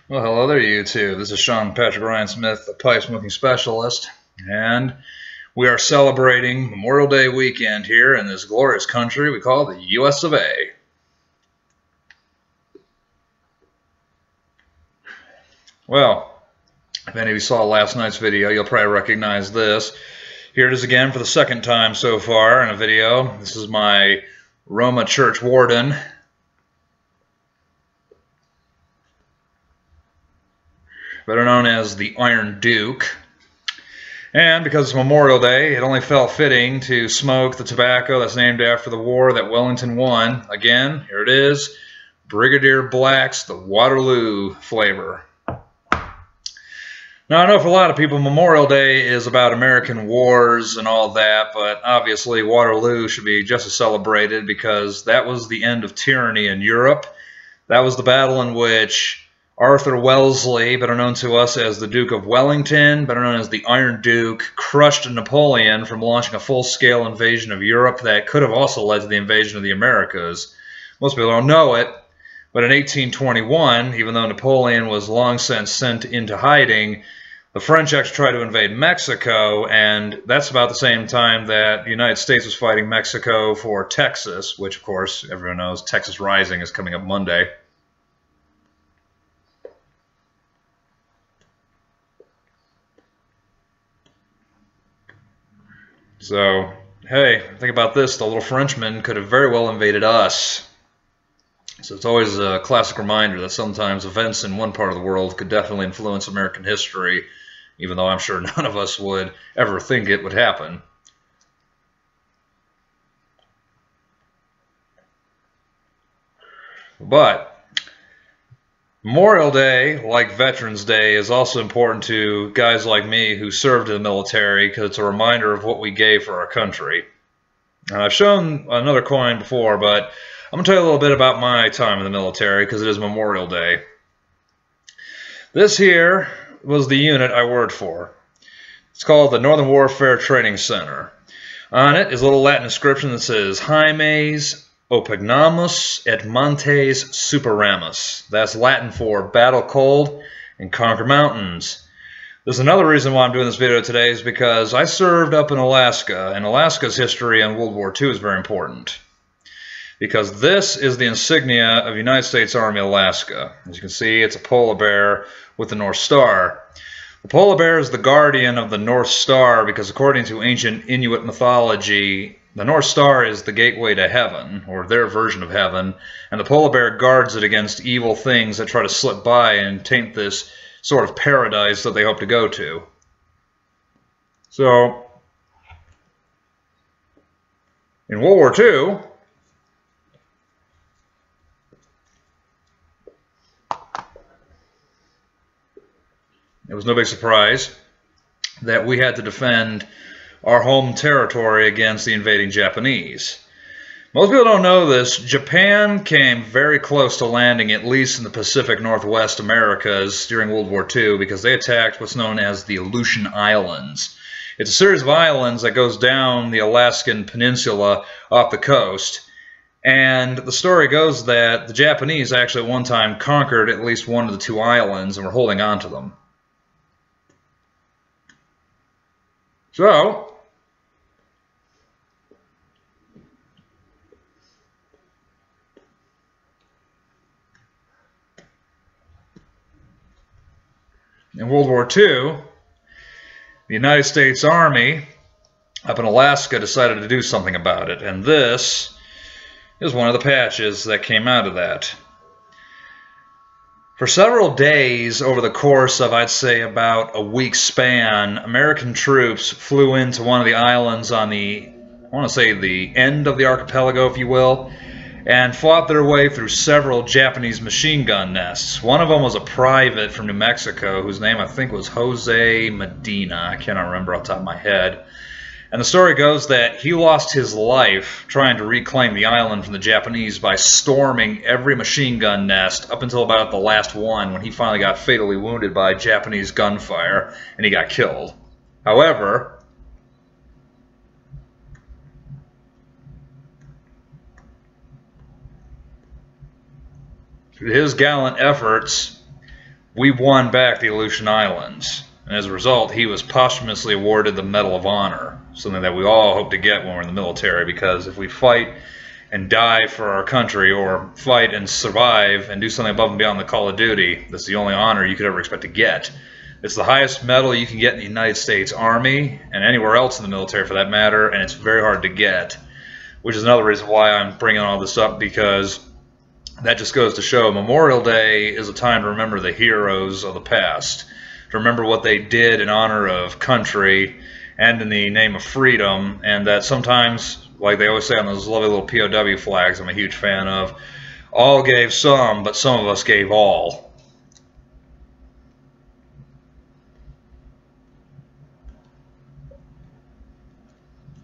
Well, hello there, YouTube. This is Sean Patrick Ryan Smith, the pipe smoking specialist, and we are celebrating Memorial Day weekend here in this glorious country we call the US of A. Well, if any of you saw last night's video, you'll probably recognize this. Here it is again for the second time so far in a video. This is my Roma church warden. Better known as the Iron Duke. And because it's Memorial Day, it only felt fitting to smoke the tobacco that's named after the war that Wellington won. Again, here it is, Brigadier Black's the Waterloo flavor. Now, I know for a lot of people Memorial Day is about American wars and all that, but obviously Waterloo should be just as celebrated because that was the end of tyranny in Europe. That was the battle in which Arthur Wellesley, better known to us as the Duke of Wellington, better known as the Iron Duke, crushed Napoleon from launching a full-scale invasion of Europe that could have also led to the invasion of the Americas. Most people don't know it, but in 1821, even though Napoleon was long since sent into hiding, the French actually tried to invade Mexico, and that's about the same time that the United States was fighting Mexico for Texas, which, of course, everyone knows Texas Rising is coming up Monday. So, hey, think about this. The little Frenchman could have very well invaded us. So it's always a classic reminder that sometimes events in one part of the world could definitely influence American history, even though I'm sure none of us would ever think it would happen. But Memorial Day, like Veterans Day, is also important to guys like me who served in the military because it's a reminder of what we gave for our country. And I've shown another coin before, but I'm going to tell you a little bit about my time in the military because it is Memorial Day. This here was the unit I worked for. It's called the Northern Warfare Training Center. On it is a little Latin inscription that says, Jaimes Opignamus et Montes Superamus. That's Latin for battle cold and conquer mountains. There's another reason why I'm doing this video today is because I served up in Alaska, and Alaska's history in World War II is very important. Because this is the insignia of United States Army Alaska. As you can see, it's a polar bear with the North Star. The polar bear is the guardian of the North Star because according to ancient Inuit mythology, the North Star is the gateway to heaven, or their version of heaven, and the polar bear guards it against evil things that try to slip by and taint this sort of paradise that they hope to go to. So, in World War II, it was no big surprise that we had to defend our home territory against the invading Japanese. Most people don't know this. Japan came very close to landing at least in the Pacific Northwest Americas during World War II because they attacked what's known as the Aleutian Islands. It's a series of islands that goes down the Alaskan Peninsula off the coast. And the story goes that the Japanese actually at one time conquered at least one of the two islands and were holding on to them. So, in World War II, the United States Army up in Alaska decided to do something about it, and this is one of the patches that came out of that. For several days over the course of, I'd say, about a week span, American troops flew into one of the islands on the, I want to say the end of the archipelago, if you will, and fought their way through several Japanese machine gun nests. One of them was a private from New Mexico, whose name I think was Jose Medina. I cannot remember off the top of my head. And the story goes that he lost his life trying to reclaim the island from the Japanese by storming every machine gun nest up until about the last one when he finally got fatally wounded by Japanese gunfire and he got killed. However, through his gallant efforts, we won back the Aleutian Islands. And as a result, he was posthumously awarded the Medal of Honor, something that we all hope to get when we're in the military, because if we fight and die for our country, or fight and survive and do something above and beyond the call of duty, that's the only honor you could ever expect to get. It's the highest medal you can get in the United States Army, and anywhere else in the military for that matter, and it's very hard to get, which is another reason why I'm bringing all this up, because that just goes to show Memorial Day is a time to remember the heroes of the past, to remember what they did in honor of country and in the name of freedom, and that sometimes, like they always say on those lovely little POW flags I'm a huge fan of, all gave some, but some of us gave all.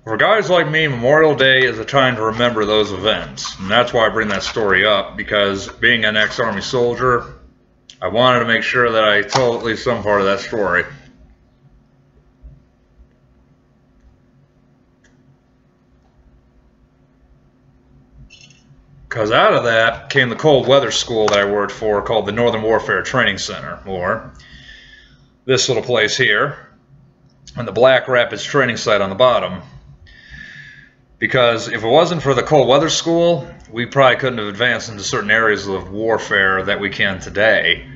For guys like me, Memorial Day is a time to remember those events, and that's why I bring that story up, because being an ex-Army soldier, I wanted to make sure that I told at least some part of that story. Because out of that came the cold weather school that I worked for, called the Northern Warfare Training Center, or this little place here, and the Black Rapids training site on the bottom. Because if it wasn't for the cold weather school, we probably couldn't have advanced into certain areas of warfare that we can today.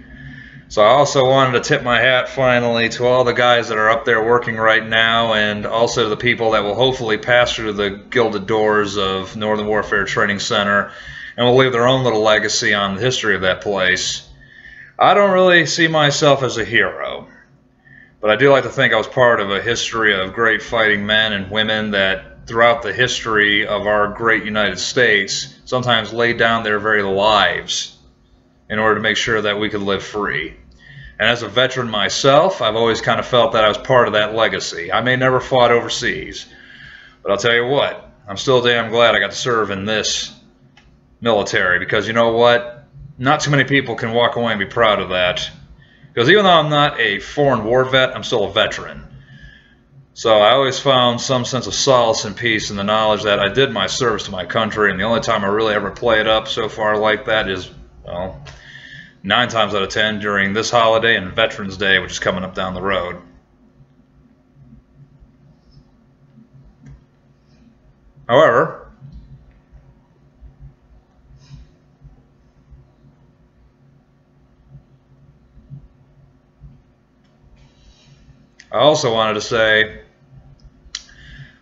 So I also wanted to tip my hat finally to all the guys that are up there working right now, and also to the people that will hopefully pass through the gilded doors of Northern Warfare Training Center and will leave their own little legacy on the history of that place. I don't really see myself as a hero, but I do like to think I was part of a history of great fighting men and women that throughout the history of our great United States sometimes laid down their very lives in order to make sure that we could live free. And as a veteran myself, I've always kind of felt that I was part of that legacy. I may never fought overseas, but I'll tell you what, I'm still damn glad I got to serve in this military, because you know what? Not too many people can walk away and be proud of that. Because even though I'm not a foreign war vet, I'm still a veteran. So I always found some sense of solace and peace in the knowledge that I did my service to my country, and the only time I really ever play it up so far like that is, well, 9 times out of 10 during this holiday and Veterans Day, which is coming up down the road. However, I also wanted to say,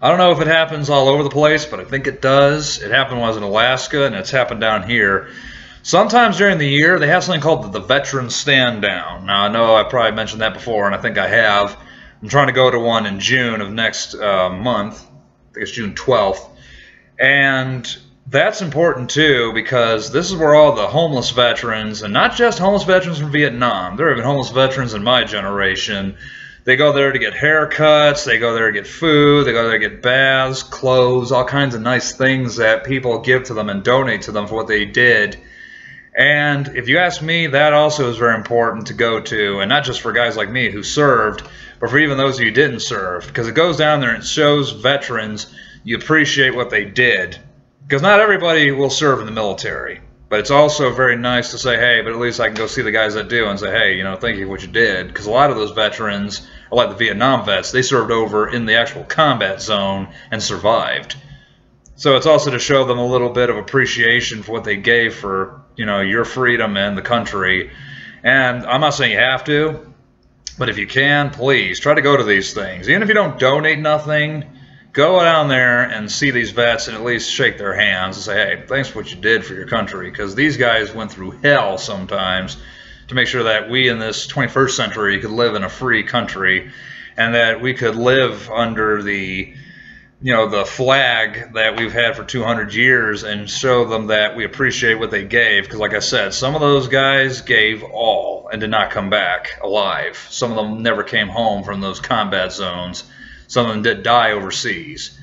I don't know if it happens all over the place, but I think it does. It happened when I was in Alaska, and it's happened down here. Sometimes during the year, they have something called the Veteran Stand Down. Now, I know I probably mentioned that before, and I think I have. I'm trying to go to one in June of next month. I think it's June 12th. And that's important, too, because this is where all the homeless veterans, and not just homeless veterans from Vietnam, there have been homeless veterans in my generation. They go there to get haircuts, they go there to get food, they go there to get baths, clothes, all kinds of nice things that people give to them and donate to them for what they did. And if you ask me, that also is very important to go to, and not just for guys like me who served, but for even those of you who didn't serve, because it goes down there and it shows veterans you appreciate what they did. Because not everybody will serve in the military, but it's also very nice to say, hey, but at least I can go see the guys that do and say, hey, you know, thank you for what you did. Because a lot of those veterans are like the Vietnam vets. They served over in the actual combat zone and survived. So it's also to show them a little bit of appreciation for what they gave for, you know, your freedom and the country. And I'm not saying you have to, but if you can, please try to go to these things. Even if you don't donate nothing, go down there and see these vets and at least shake their hands and say, hey, thanks for what you did for your country, because these guys went through hell sometimes to make sure that we in this 21st century could live in a free country, and that we could live under the, you know, the flag that we've had for 200 years and show them that we appreciate what they gave. Because like I said, some of those guys gave all and did not come back alive. Some of them never came home from those combat zones. Some of them did die overseas.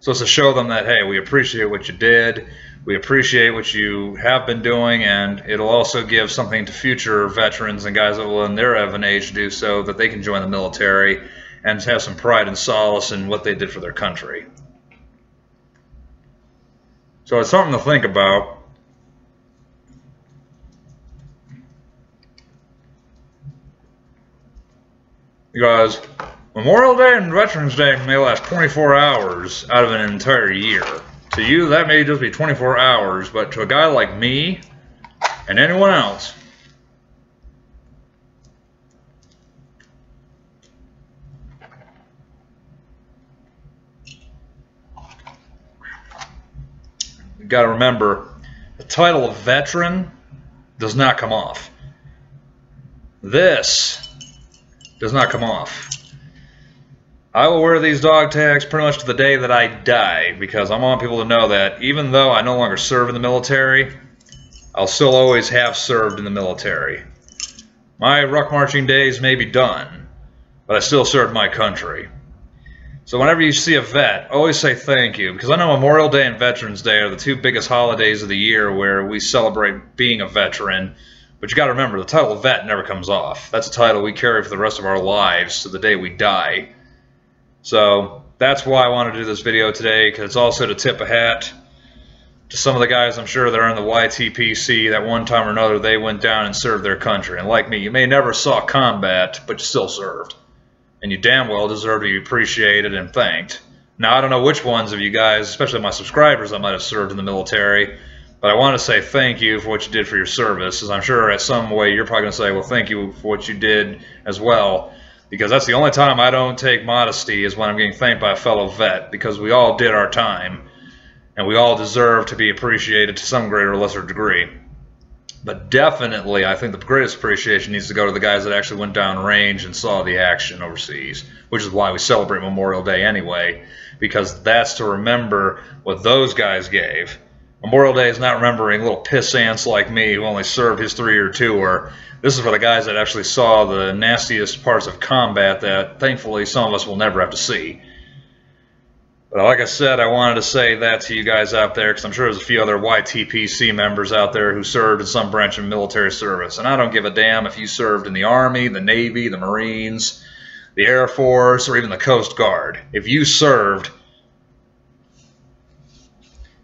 So it's to show them that, hey, we appreciate what you did, we appreciate what you have been doing, and it'll also give something to future veterans and guys that will in their of an age to do so, that they can join the military and have some pride and solace in what they did for their country. So it's something to think about. Because Memorial Day and Veterans Day may last 24 hours out of an entire year. To you, that may just be 24 hours, but to a guy like me and anyone else, you got to remember, the title of veteran does not come off. This does not come off. I will wear these dog tags pretty much to the day that I die, because I want people to know that even though I no longer serve in the military, I'll still always have served in the military. My ruck marching days may be done, but I still served my country. So whenever you see a vet, always say thank you, because I know Memorial Day and Veterans Day are the two biggest holidays of the year where we celebrate being a veteran. But you got to remember, the title of vet never comes off. That's a title we carry for the rest of our lives to the day we die. So that's why I wanted to do this video today, because it's also to tip a hat to some of the guys I'm sure that are in the YTPC that one time or another they went down and served their country. And like me, you may never saw combat, but you still served. And you damn well deserve to be appreciated and thanked. Now, I don't know which ones of you guys, especially my subscribers, I might have served in the military, but I want to say thank you for what you did for your service, as I'm sure at some way you're probably going to say, well, thank you for what you did as well, because that's the only time I don't take modesty is when I'm getting thanked by a fellow vet, because we all did our time, and we all deserve to be appreciated to some greater or lesser degree. But definitely, I think the greatest appreciation needs to go to the guys that actually went down range and saw the action overseas, which is why we celebrate Memorial Day anyway, because that's to remember what those guys gave. Memorial Day is not remembering little piss ants like me who only served his 3-year tour. This is for the guys that actually saw the nastiest parts of combat that, thankfully, some of us will never have to see. But like I said, I wanted to say that to you guys out there, because I'm sure there's a few other YTPC members out there who served in some branch of military service. And I don't give a damn if you served in the Army, the Navy, the Marines, the Air Force, or even the Coast Guard. If you served,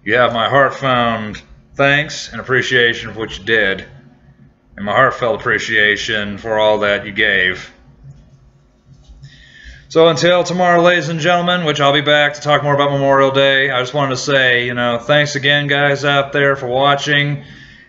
you have my heartfelt thanks and appreciation for what you did, and my heartfelt appreciation for all that you gave. So until tomorrow, ladies and gentlemen, which I'll be back to talk more about Memorial Day, I just wanted to say, thanks again, guys out there, for watching.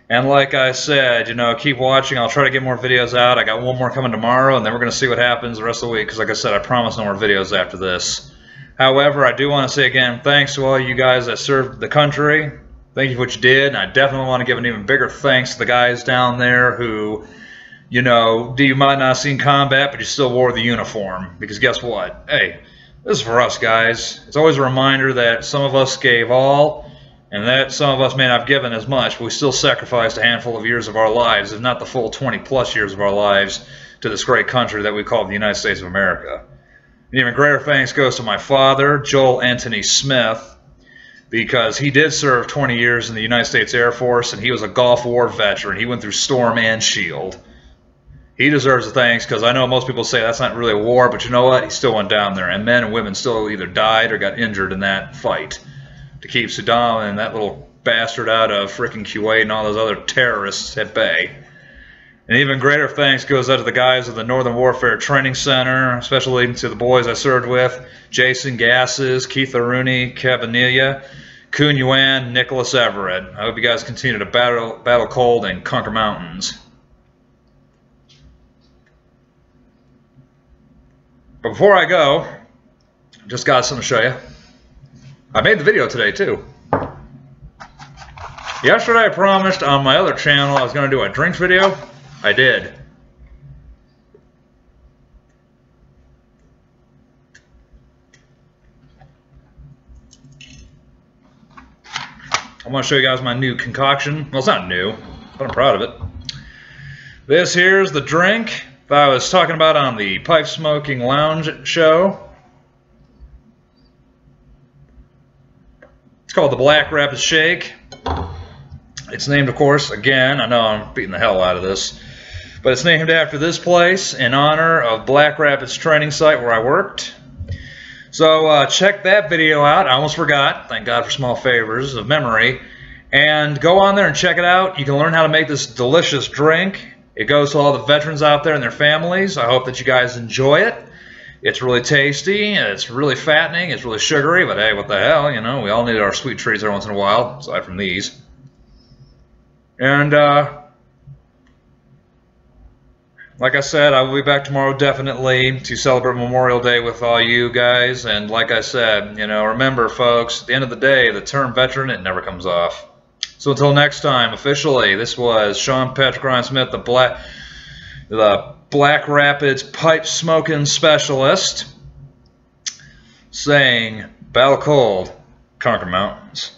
And like I said, keep watching. I'll try to get more videos out. I got one more coming tomorrow, and then we're going to see what happens the rest of the week, because like I said, I promise no more videos after this. However, I do want to say again, thanks to all you guys that served the country. Thank you for what you did, and I definitely want to give an even bigger thanks to the guys down there who, you might not have seen combat, but you still wore the uniform. Because guess what? Hey, this is for us, guys. It's always a reminder that some of us gave all, and that some of us may not have given as much, but we still sacrificed a handful of years of our lives, if not the full 20-plus years of our lives, to this great country that we call the United States of America. And even greater thanks goes to my father, Joel Anthony Smith, because he did serve 20 years in the United States Air Force, and he was a Gulf War veteran. He went through Storm and Shield. He deserves the thanks, because I know most people say that's not really a war, but you know what? He still went down there, and men and women still either died or got injured in that fight to keep Saddam and that little bastard out of frickin' Kuwait and all those other terrorists at bay. And even greater thanks goes out to the guys of the Northern Warfare Training Center, especially to the boys I served with, Jason Gasses, Keith Aruni, Kevin Nelia, Kun Yuan, Nicholas Everett. I hope you guys continue to battle cold and conquer mountains. But before I go, just got something to show you. I made the video today too. Yesterday I promised on my other channel I was going to do a drinks video. I did. I want to show you guys my new concoction. Well, it's not new, but I'm proud of it. This here's the drink that I was talking about on the Pipe Smoking Lounge show. It's called the Black Rapids Shake. It's named, of course, again, I know I'm beating the hell out of this, but it's named after this place in honor of Black Rapids training site where I worked. So check that video out. I almost forgot. Thank God for small favors of memory. And go on there and check it out. You can learn how to make this delicious drink. It goes to all the veterans out there and their families. I hope that you guys enjoy it. It's really tasty, and it's really fattening, it's really sugary, but hey, what the hell, you know, we all need our sweet treats every once in a while, aside from these. And, like I said, I will be back tomorrow definitely to celebrate Memorial Day with all you guys. And like I said, you know, remember, folks, at the end of the day, the term veteran, it never comes off. So until next time, officially, this was Sean Petrigrine Smith, the Black Rapids pipe smoking specialist, saying, battle cold, conquer mountains.